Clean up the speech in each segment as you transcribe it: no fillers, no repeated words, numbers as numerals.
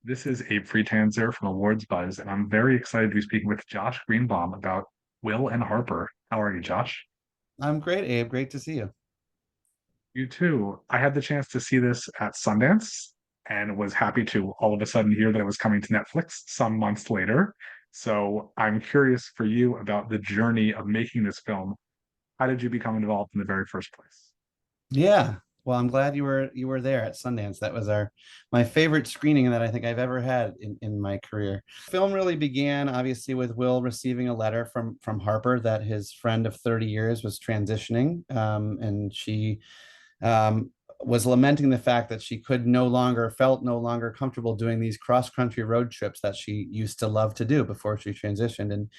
This is Abe Friedtanzer from Awards Buzz, and I'm very excited to be speaking with Josh Greenbaum about Will and Harper. How are you, Josh? I'm great, Abe. Great to see you. You too. I had the chance to see this at Sundance and was happy to all of a sudden hear that it was coming to Netflix some months later. So I'm curious for you about the journey of making this film. How did you become involved in the very first place? Yeah. Well, I'm glad you were there at Sundance. That was our my favorite screening that I think I've ever had in my career. Film really began obviously with Will receiving a letter from Harper that his friend of 30 years was transitioning, and she um, was lamenting the fact that she could no longer felt no longer comfortable doing these cross country road trips that she used to love to do before she transitioned. And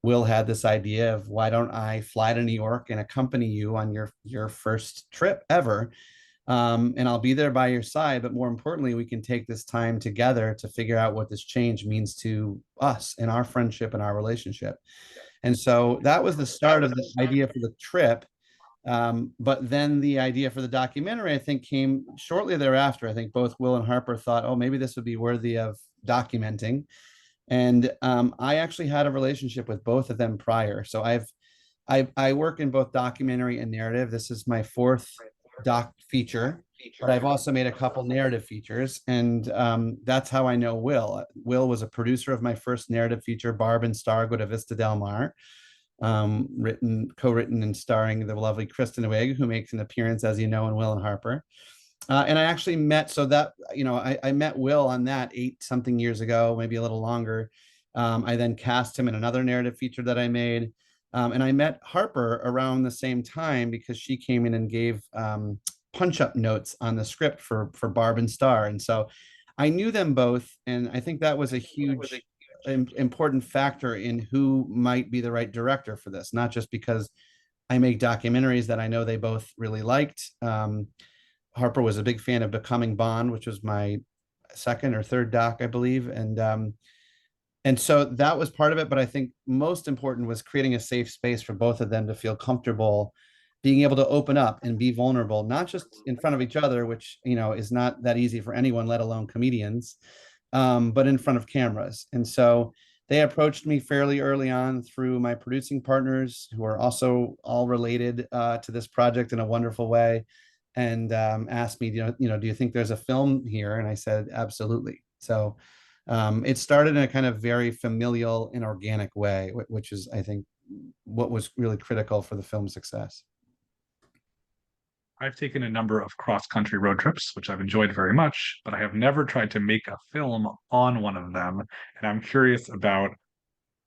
Will had this idea of, why don't I fly to New York and accompany you on your first trip ever, and I'll be there by your side. But more importantly, we can take this time together to figure out what this change means to us and our friendship and our relationship. And so that was the start of the idea for the trip. But then the idea for the documentary, I think, came shortly thereafter. I think both Will and Harper thought, oh, maybe this would be worthy of documenting. And I actually had a relationship with both of them prior. So I work in both documentary and narrative. This is my fourth doc feature, but I've also made a couple narrative features, and that's how I know Will. Will was a producer of my first narrative feature, Barb and Star Go to Vista Del Mar, co-written and starring the lovely Kristen Wiig, who makes an appearance, as you know, in Will and Harper. And I actually met, so that, I met Will on that 8 something years ago, maybe a little longer. I then cast him in another narrative feature that I made. And I met Harper around the same time because she came in and gave punch up notes on the script for Barb and Star. And so I knew them both. And I think that was a huge, important factor in who might be the right director for this, not just because I make documentaries that I know they both really liked. Harper was a big fan of Becoming Bond, which was my second or third doc, I believe, and so that was part of it. But I think most important was creating a safe space for both of them to feel comfortable being able to open up and be vulnerable, not just in front of each other, which is not that easy for anyone, let alone comedians, but in front of cameras. And so they approached me fairly early on through my producing partners, who are also all related to this project in a wonderful way, and asked me, do you think there's a film here? And I said, absolutely. So it started in a kind of very familial and organic way, which is, I think, what was really critical for the film's success. I've taken a number of cross-country road trips, which I've enjoyed very much, but I have never tried to make a film on one of them. And I'm curious about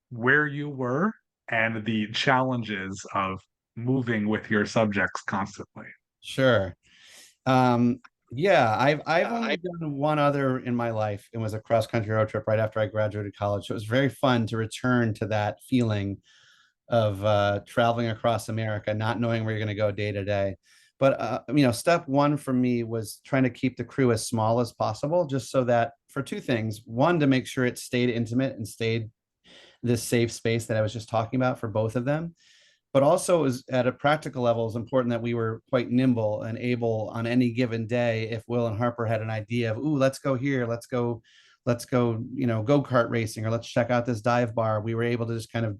where you were and the challenges of moving with your subjects constantly. Sure. Um, yeah, I've only done one other in my life. It was a cross country road trip right after I graduated college. So it was very fun to return to that feeling of traveling across America, not knowing where you're going to go day to day. But step one for me was trying to keep the crew as small as possible, just so that, for two things: one, to make sure it stayed intimate and stayed this safe space that I was just talking about for both of them, but also is at a practical level is important that we were quite nimble and able on any given day. If Will and Harper had an idea of, ooh, let's go here, let's go, go-kart racing, or let's check out this dive bar, we were able to just kind of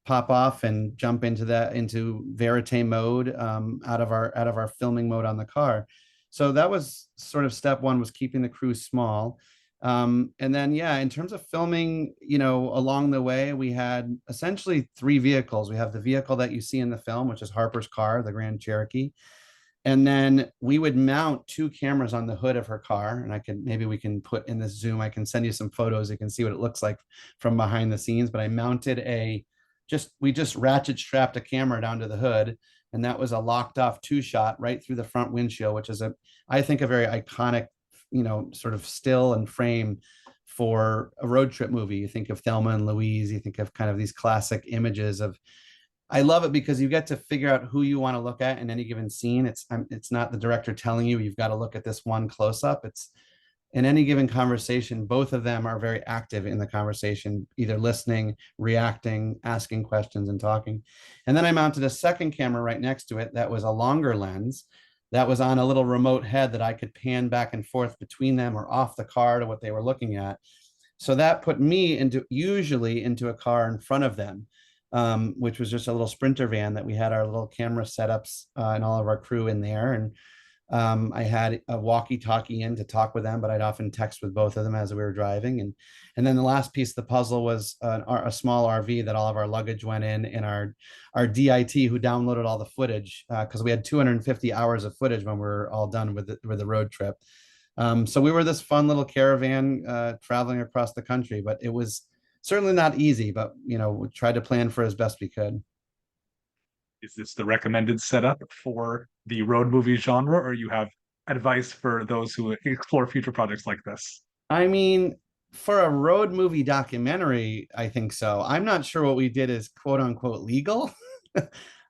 pop off and jump into verite mode, out of our filming mode on the car. So that was sort of step one, was keeping the crew small. And then, yeah, in terms of filming, along the way, we had essentially three vehicles. We have the vehicle that you see in the film, which is Harper's car, the Grand Cherokee. And then we would mount two cameras on the hood of her car. And maybe we can put in this Zoom, I can send you some photos. You can see what it looks like from behind the scenes. But I mounted we just ratchet strapped a camera down to the hood. And that was a locked off two shot right through the front windshield, which is I think, a very iconic, sort of still and frame for a road trip movie. You think of Thelma and Louise, you think of kind of these classic images of. I love it because you get to figure out who you want to look at in any given scene. It's not the director telling you you've got to look at this one close up. It's in any given conversation, both of them are very active in the conversation, either listening, reacting, asking questions, and talking. And then I mounted a second camera right next to it that was a longer lens. that was on a little remote head that I could pan back and forth between them or off the car to what they were looking at. So that put me into usually into a car in front of them, which was just a little Sprinter van that we had our little camera setups and all of our crew in there. And I had a walkie-talkie in to talk with them, but I'd often text with both of them as we were driving. And then the last piece of the puzzle was a small RV that all of our luggage went in, and our DIT who downloaded all the footage because we had 250 hours of footage when we were all done with the road trip. So we were this fun little caravan traveling across the country, but it was certainly not easy. But we tried to plan for as best we could. Is this the recommended setup for the road movie genre, or you have advice for those who explore future projects like this? I mean, for a road movie documentary, I think so. I'm not sure what we did is quote unquote legal.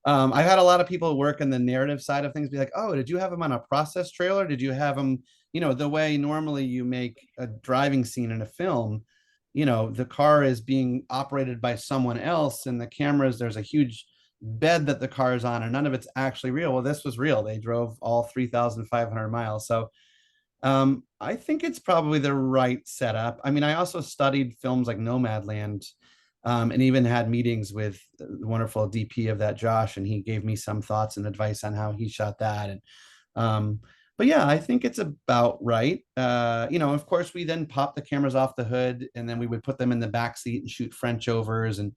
I've had a lot of people work in the narrative side of things be like, oh, did you have him on a process trailer? Did you have him, the way normally you make a driving scene in a film, the car is being operated by someone else and the cameras, there's a huge bed that the car is on and none of it's actually real. Well, this was real. They drove all 3,500 miles. So I think it's probably the right setup. I mean, I also studied films like Nomadland, and even had meetings with the wonderful DP of that, Josh, and he gave me some thoughts and advice on how he shot that. And but yeah, I think it's about right. Of course, we then pop the cameras off the hood, and then we would put them in the back seat and shoot French overs. And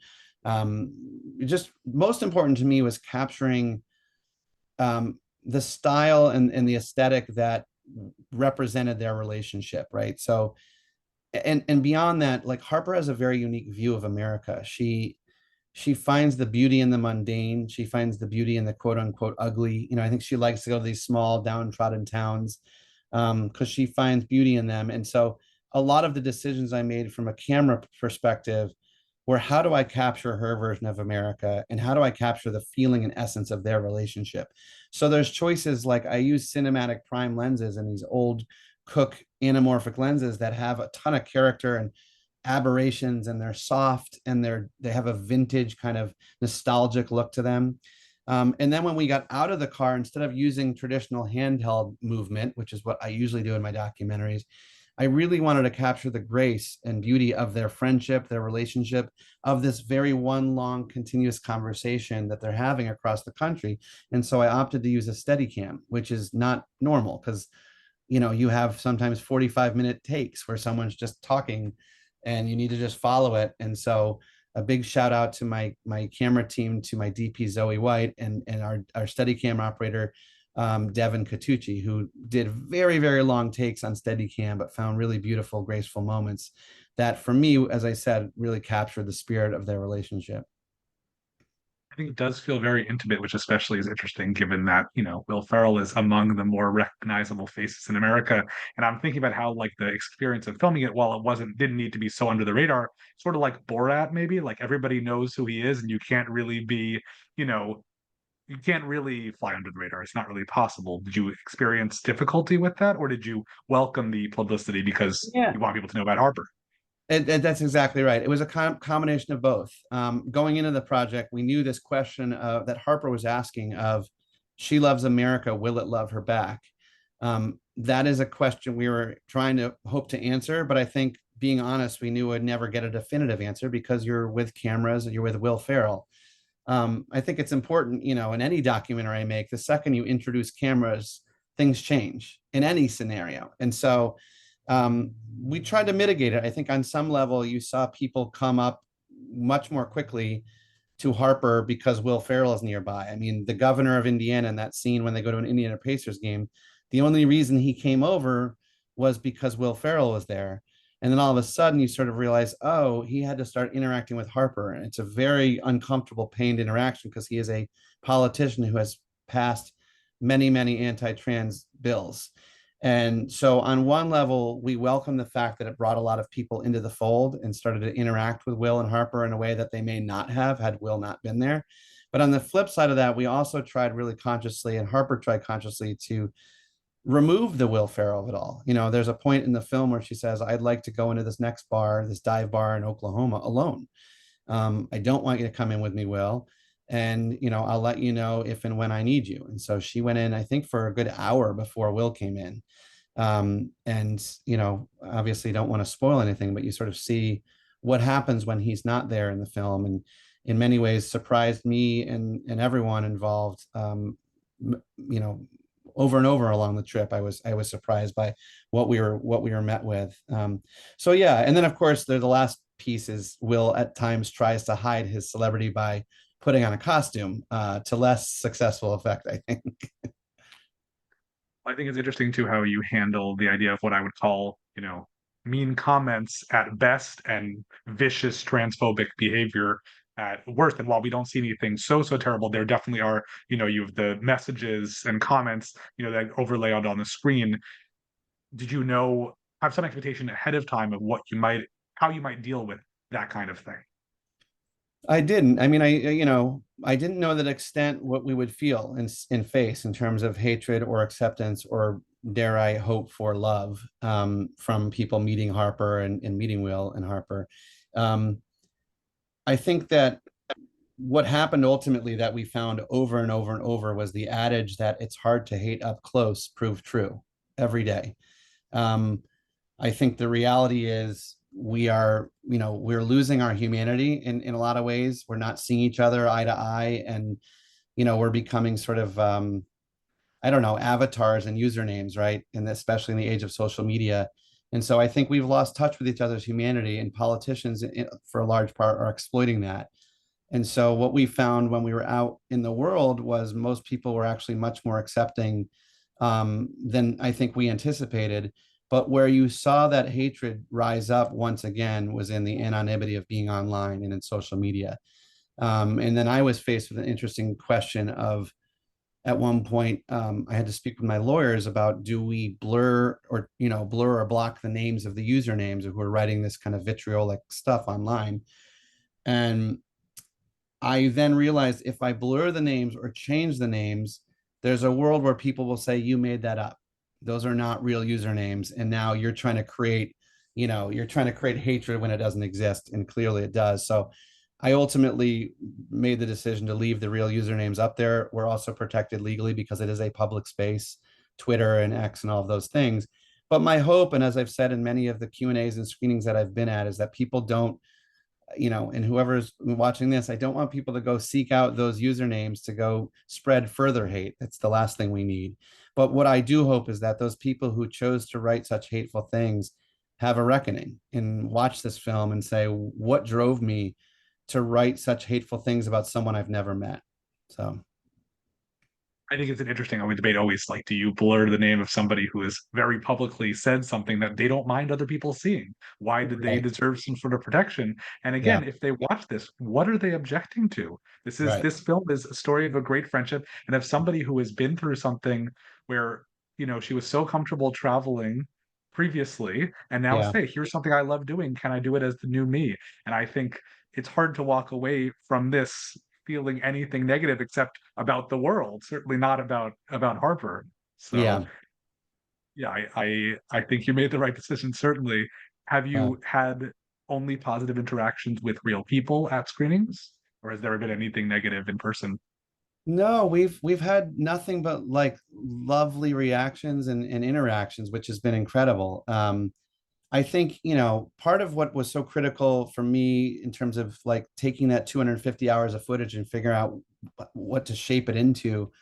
just most important to me was capturing the style and the aesthetic that represented their relationship, right? So, and beyond that, like Harper has a very unique view of America. She finds the beauty in the mundane. She finds the beauty in the quote unquote ugly. I think she likes to go to these small downtrodden towns because she finds beauty in them. And so a lot of the decisions I made from a camera perspective were how do I capture her version of America and how do I capture the feeling and essence of their relationship? So there's choices like I use cinematic prime lenses and these old Cook anamorphic lenses that have a ton of character and aberrations, and they're soft and they have a vintage kind of nostalgic look to them. And then when we got out of the car, instead of using traditional handheld movement, which is what I usually do in my documentaries, I really wanted to capture the grace and beauty of their friendship, their relationship, of this very one long continuous conversation that they're having across the country. And so I opted to use a Steadicam, which is not normal because you have sometimes 45-minute takes where someone's just talking and you need to just follow it. And so a big shout out to my camera team, to my DP Zoe White, and our Steadicam operator Devin Catucci, who did very, very long takes on Steadicam, but found really beautiful, graceful moments that, for me, as I said, really captured the spirit of their relationship. I think it does feel very intimate, which especially is interesting given that, Will Ferrell is among the more recognizable faces in America. And I'm thinking about how like the experience of filming it, while it didn't need to be so under the radar, sort of like Borat, maybe, like everybody knows who he is, and you can't really be, you know, you can't really fly under the radar. It's not really possible. Did you experience difficulty with that, or did you welcome the publicity because Yeah. you want people to know about Harper? That's exactly right. It was a combination of both. Going into the project, we knew this question that Harper was asking of, she loves America, will it love her back? That is a question we were trying to hope to answer, but I think being honest, we knew we'd never get a definitive answer because you're with cameras and you're with Will Ferrell. I think it's important, in any documentary I make, the second you introduce cameras, things change in any scenario. And so we tried to mitigate it. I think on some level, you saw people come up much more quickly to Harper because Will Ferrell is nearby. I mean, the governor of Indiana in that scene when they go to an Indiana Pacers game, the only reason he came over was because Will Ferrell was there. And then all of a sudden, you sort of realize, oh, he had to start interacting with Harper. And it's a very uncomfortable, pained interaction because he is a politician who has passed many, many anti trans bills. And so, on one level, we welcome the fact that it brought a lot of people into the fold and started to interact with Will and Harper in a way that they may not have had Will not been there. But on the flip side of that, we also tried really consciously, and Harper tried consciously to remove the Will Ferrell of it all. There's a point in the film where she says, I'd like to go into this next bar, this dive bar in Oklahoma alone. I don't want you to come in with me, Will. and I'll let you know if and when I need you. And so she went in, I think, for a good hour before Will came in. And obviously don't want to spoil anything, but you sort of see what happens when he's not there in the film, and in many ways surprised me and everyone involved. You know, over and over along the trip, I was surprised by what we were met with. So yeah, and then of course the last piece is Will at times tries to hide his celebrity by putting on a costume, to less successful effect, I think. I think it's interesting too how you handle the idea of what I would call, mean comments at best and vicious transphobic behavior at worst. And while we don't see anything so terrible, there definitely are, you have the messages and comments, that overlay out on the screen. Did you have some expectation ahead of time of how you might deal with that kind of thing? I didn't. I mean, I didn't know that extent what we would feel in face in terms of hatred or acceptance, or dare I hope for love, from people meeting Harper and meeting Will and Harper. Um, I think that what happened ultimately, that we found over and over and over, was the adage that it's hard to hate up close proved true every day. Um, I think the reality is we're losing our humanity in a lot of ways. We're not seeing each other eye to eye, and we're becoming sort of, I don't know, avatars and usernames, right? And especially in the age of social media. And so I think we've lost touch with each other's humanity, and politicians, for a large part, are exploiting that. And so what we found when we were out in the world was most people were actually much more accepting, than I think we anticipated. But where you saw that hatred rise up once again was in the anonymity of being online and in social media. And then I was faced with an interesting question of, at one point, I had to speak with my lawyers about, do we blur or block the names of the usernames who are writing this kind of vitriolic stuff online. And I then realized, if I blur the names or change the names, there's a world where people will say, you made that up. Those are not real usernames. And now you're trying to create hatred when it doesn't exist. And clearly it does. So I ultimately made the decision to leave the real usernames up there. We're also protected legally because it is a public space, Twitter and X and all of those things. But my hope, and as I've said in many of the Q&As and screenings that I've been at, is that people don't, and whoever's watching this, I don't want people to go seek out those usernames to go spread further hate. That's the last thing we need. But what I do hope is that those people who chose to write such hateful things have a reckoning and watch this film and say, what drove me to write such hateful things about someone I've never met? So, I think it's an interesting debate always, like, do you blur the name of somebody who has very publicly said something that they don't mind other people seeing? Why did they right. deserve some sort of protection? And Yeah. again, if they watch this, what are they objecting to? Right. This film is a story of a great friendship, and of somebody who has been through something where, she was so comfortable traveling previously, and now Yeah. say, here's something I love doing. Can I do it as the new me? And I think it's hard to walk away from this feeling anything negative except about the world, certainly not about Harper. So Yeah. yeah, I think you made the right decision, certainly. Have Yeah. you had only positive interactions with real people at screenings? Or has there been anything negative in person? No, we've had nothing but like lovely reactions and interactions, which has been incredible. I think, part of what was so critical for me in terms of like taking that 250 hours of footage and figure out what to shape it into,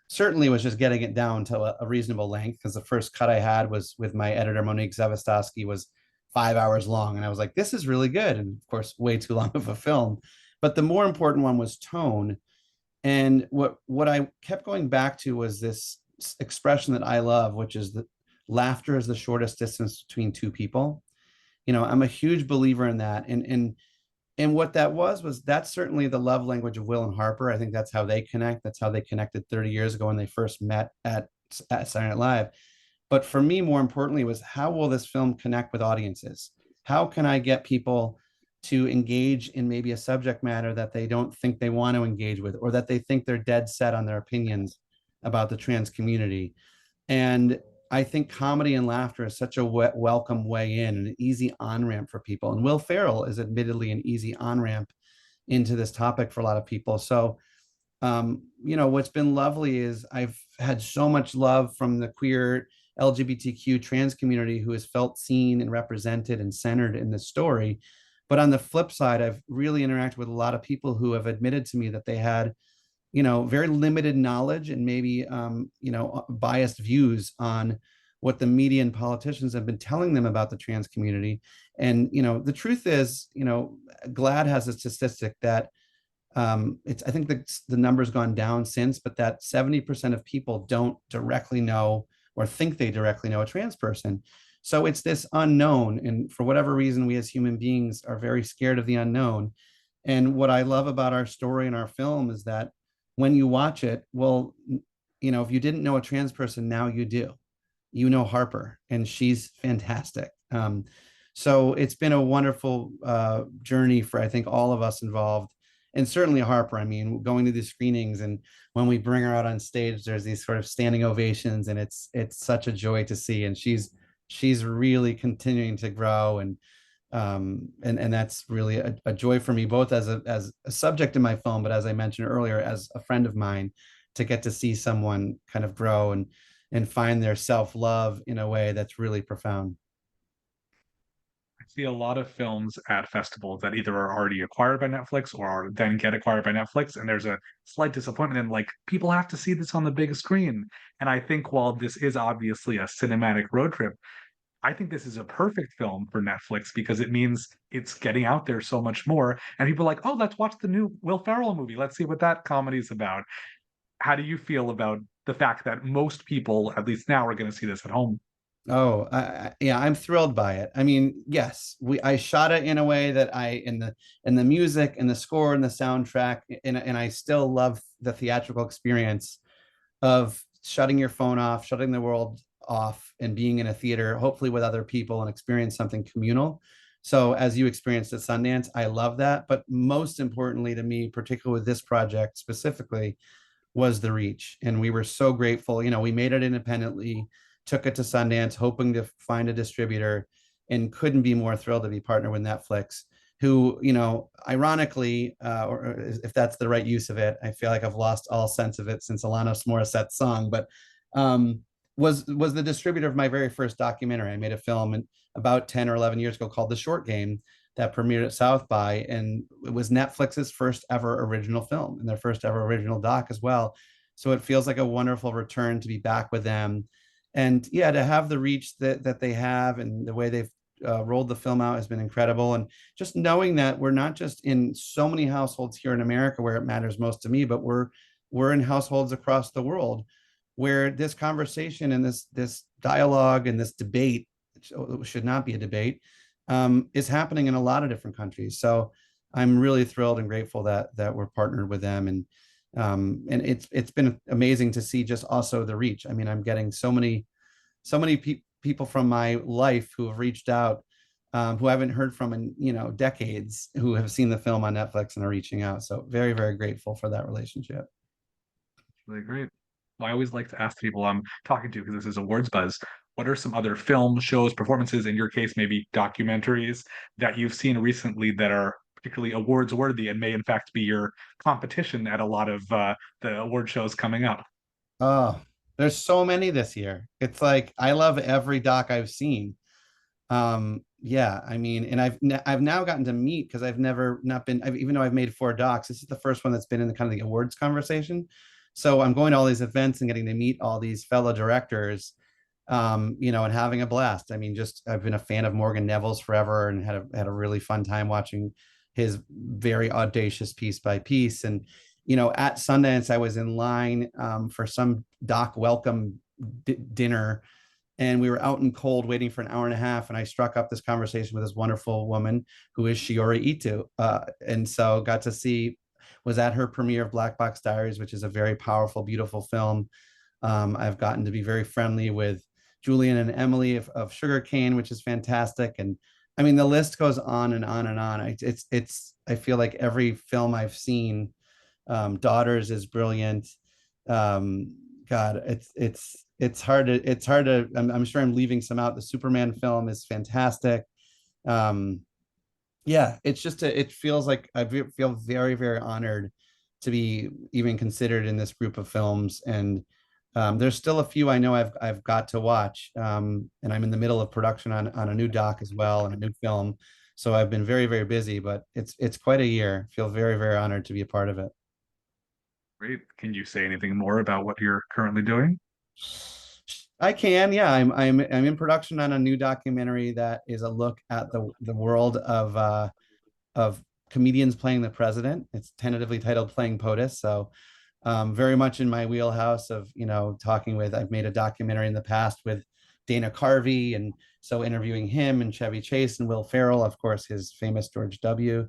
certainly was just getting it down to a reasonable length. Because the first cut I had was with my editor, Monique Zavastowski, was 5 hours long. And I was like, this is really good. And of course, way too long of a film. But the more important one was tone. And what I kept going back to was this expression that I love, which is that laughter is the shortest distance between two people. I'm a huge believer in that. And what that was that's certainly the love language of Will and Harper. I think that's how they connect. That's how they connected 30 years ago when they first met at Saturday Night Live. But for me, more importantly, was, how will this film connect with audiences? How can I get people to engage in maybe a subject matter that they don't think they want to engage with, or that they think they're dead set on their opinions about the trans community? And I think comedy and laughter is such a welcome way in, and an easy on ramp for people. And Will Ferrell is admittedly an easy on ramp into this topic for a lot of people. So What's been lovely is I've had so much love from the queer LGBTQ trans community who has felt seen and represented and centered in this story. But on the flip side, I've really interacted with a lot of people who have admitted to me that they had, very limited knowledge and maybe, biased views on what the media and politicians have been telling them about the trans community. And, the truth is, GLAAD has a statistic that it's I think the number's gone down since, but that 70% of people don't directly know or think they directly know a trans person. So it's this unknown. And for whatever reason, we as human beings are very scared of the unknown. And what I love about our story and our film is that when you watch it, well, if you didn't know a trans person, now you do. You know Harper, and she's fantastic. So it's been a wonderful journey for, I think, all of us involved, and certainly Harper. I mean, going to the screenings, and when we bring her out on stage, there's these sort of standing ovations, and it's such a joy to see. And she's really continuing to grow, and that's really a joy for me, both as a subject in my film, but as I mentioned earlier, as a friend of mine, to get to see someone kind of grow and find their self-love in a way that's really profound. I see a lot of films at festivals that either are already acquired by Netflix or are then get acquired by Netflix, and there's a slight disappointment in like people have to see this on the big screen. And I think while this is obviously a cinematic road trip, I think this is a perfect film for Netflix because it means it's getting out there so much more. And people are like, oh, let's watch the new Will Ferrell movie. Let's see what that comedy is about. How do you feel about the fact that most people, at least now, are going to see this at home? Oh, yeah, I'm thrilled by it. I mean, yes, I shot it in a way that in the music and the score and the soundtrack, and I still love the theatrical experience of shutting your phone off, shutting the world off, and being in a theater, hopefully with other people, and experience something communal. So, as you experienced at Sundance, I love that. But most importantly to me, particularly with this project specifically, was the reach. And we were so grateful. We made it independently, took it to Sundance, hoping to find a distributor, and couldn't be more thrilled to be partnered with Netflix, who, ironically, or if that's the right use of it, I feel like I've lost all sense of it since Alanis Morissette's song, but um, was the distributor of my very first documentary. I made a film about 10 or 11 years ago called The Short Game that premiered at South by, and it was Netflix's first ever original film and their first ever original doc as well. So it feels like a wonderful return to be back with them, and yeah, to have the reach that they have and the way they've rolled the film out has been incredible. And just knowing that we're not just in so many households here in America where it matters most to me, but we're in households across the world where this conversation and this dialogue and this debate, which should not be a debate, is happening in a lot of different countries. So I'm really thrilled and grateful that we're partnered with them, and it's been amazing to see just also the reach. I mean, I'm getting so many people from my life who have reached out, who I haven't heard from in decades, who have seen the film on Netflix and are reaching out. So very, very grateful for that relationship. Really great. Well, I always like to ask the people I'm talking to, because this is awards buzz, what are some other films, shows, performances, in your case, maybe documentaries that you've seen recently that are particularly awards worthy and may in fact be your competition at a lot of the award shows coming up? Oh, there's so many this year. It's like I love every doc I've seen. Yeah, I mean, and I've now gotten to meet, because I've never not been even though I've made 4 docs, this is the first one that's been in the kind of the awards conversation. So I'm going to all these events and getting to meet all these fellow directors, and having a blast. I mean, just I've been a fan of Morgan Neville's forever, and had a really fun time watching his very audacious piece by piece. And at Sundance, I was in line for some doc welcome dinner, and we were out in cold waiting for an hour and a half, and I struck up this conversation with this wonderful woman who is Shiori Ito, and so got to see, was at her premiere of Black Box Diaries, which is a very powerful, beautiful film. I've gotten to be very friendly with Julian and Emily of Sugarcane, which is fantastic. And I mean, the list goes on and on and on. I feel like every film I've seen, Daughters is brilliant. God, it's hard to. I'm sure I'm leaving some out. The Superman film is fantastic. Um, yeah, it feels like I feel very, very honored to be even considered in this group of films. And there's still a few I know I've got to watch, and I'm in the middle of production on a new doc as well and a new film. So I've been very, very busy, but it's quite a year. Feel very, very honored to be a part of it. Great. Can you say anything more about what you're currently doing? I can, yeah. I'm in production on a new documentary that is a look at the world of comedians playing the president. It's tentatively titled Playing POTUS. So very much in my wheelhouse of, talking with, I've made a documentary in the past with Dana Carvey. And so interviewing him and Chevy Chase and Will Ferrell, of course, his famous George W.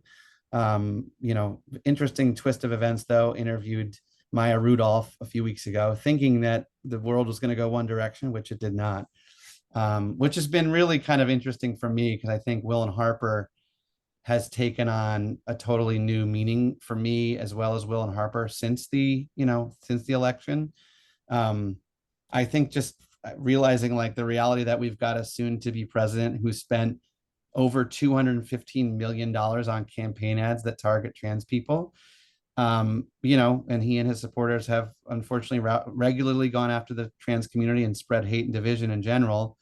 Interesting twist of events, though, interviewed Maya Rudolph a few weeks ago, thinking that the world was going to go one direction, which it did not. Which has been really kind of interesting for me because I think Will and Harper has taken on a totally new meaning for me as well as Will and Harper since the election. Um, I think just realizing like the reality that we've got a soon to be president who spent over $215 million on campaign ads that target trans people. And he and his supporters have unfortunately regularly gone after the trans community and spread hate and division in general.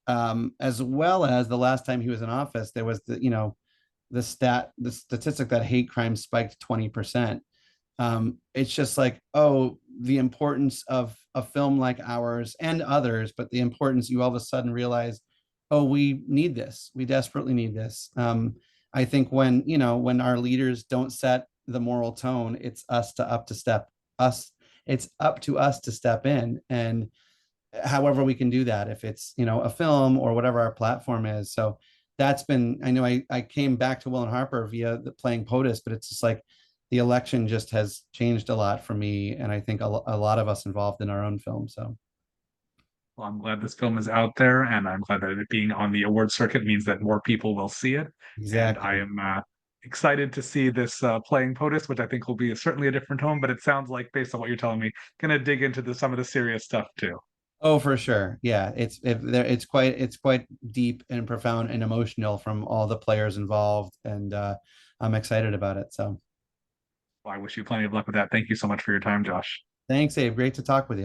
As well as the last time he was in office, there was the statistic that hate crime spiked 20%. It's just like, oh, the importance of a film like ours and others, but the importance you all of a sudden realize, oh, we need this. We desperately need this. I think when our leaders don't set the moral tone, it's up to us to step in. And however we can do that, if it's a film or whatever our platform is. So that's been, I know I came back to Will and Harper via the playing POTUS, but it's just like the election just has changed a lot for me, and I think a lot of us involved in our own film. So Well, I'm glad this film is out there, and I'm glad that it being on the award circuit means that more people will see it. And I exactly. am excited to see this playing POTUS, which I think will be certainly a different tone. But it sounds like, based on what you're telling me, gonna dig into some of the serious stuff too. Oh, for sure. Yeah, it's quite deep and profound and emotional from all the players involved, and I'm excited about it. So Well, I wish you plenty of luck with that. Thank you so much for your time, Josh. thanks, Abe. Great to talk with you.